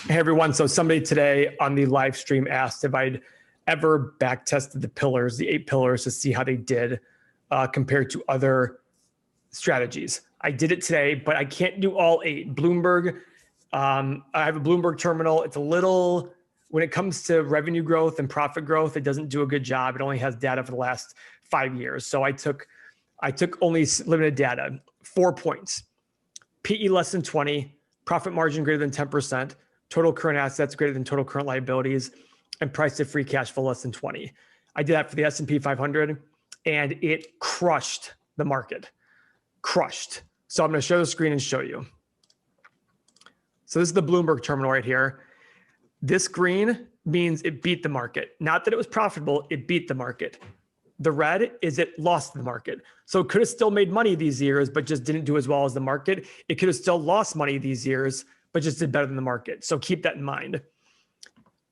Hey everyone, so somebody today on the live stream asked if I'd ever back tested the pillars, the 8 pillars, to see how they did compared to other strategies. I did it today, but I can't do all 8. Bloomberg, I have a Bloomberg terminal. It's a little, when it comes to revenue growth and profit growth, it doesn't do a good job. It only has data for the last 5 years. So I took only limited data. 4 points: PE less than 20, profit margin greater than 10%, total current assets greater than total current liabilities, and price to free cash flow less than 20. I did that for the S&P 500, and it crushed the market. Crushed. So I'm going to share the screen and show you. So this is the Bloomberg terminal right here. This green means it beat the market. Not that it was profitable, it beat the market. The red is it lost the market. So it could have still made money these years, but just didn't do as well as the market. It could have still lost money these years, but just did better than the market. So keep that in mind.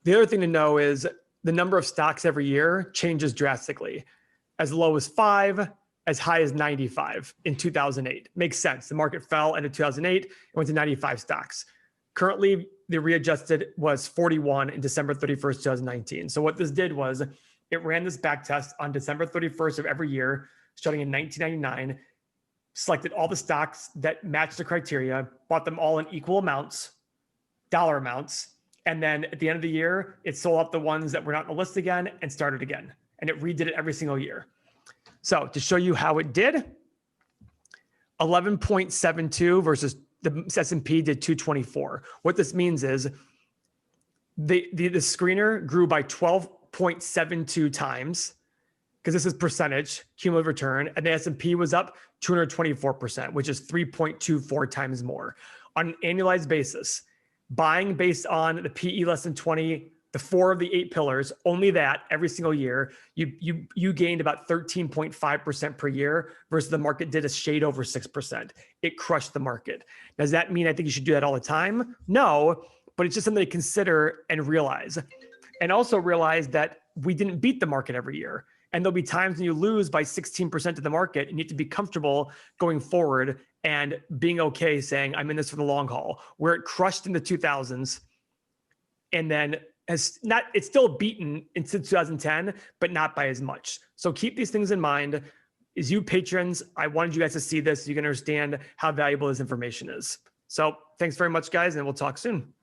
The other thing to know is the number of stocks every year changes drastically. As low as 5, as high as 95 in 2008. Makes sense. The market fell into 2008, it went to 95 stocks. Currently, the readjusted was 41 in December 31st, 2019. So what this did was it ran this back test on December 31st of every year, starting in 1999, selected all the stocks that matched the criteria, bought them all in equal amounts, dollar amounts, and then at the end of the year, it sold out the ones that were not on the list again and started again. And it redid it every single year. So to show you how it did, 11.72 versus the S&P did 224. What this means is the screener grew by 12.72 times, because this is percentage, cumulative return, and the S&P was up 224%, which is 3.24 times more. On an annualized basis, buying based on the PE less than 20, the 4 of the 8 pillars, only that every single year, you gained about 13.5% per year versus the market did a shade over 6%. It crushed the market. Does that mean I think you should do that all the time? No, but it's just something to consider and realize. And also realize that we didn't beat the market every year. And there'll be times when you lose by 16% of the market, and you have to be comfortable going forward and being okay saying, I'm in this for the long haul. Where it crushed in the 2000s and then it's still beaten into 2010, but not by as much. So keep these things in mind. As you patrons, I wanted you guys to see this so you can understand how valuable this information is. So thanks very much, guys, and we'll talk soon.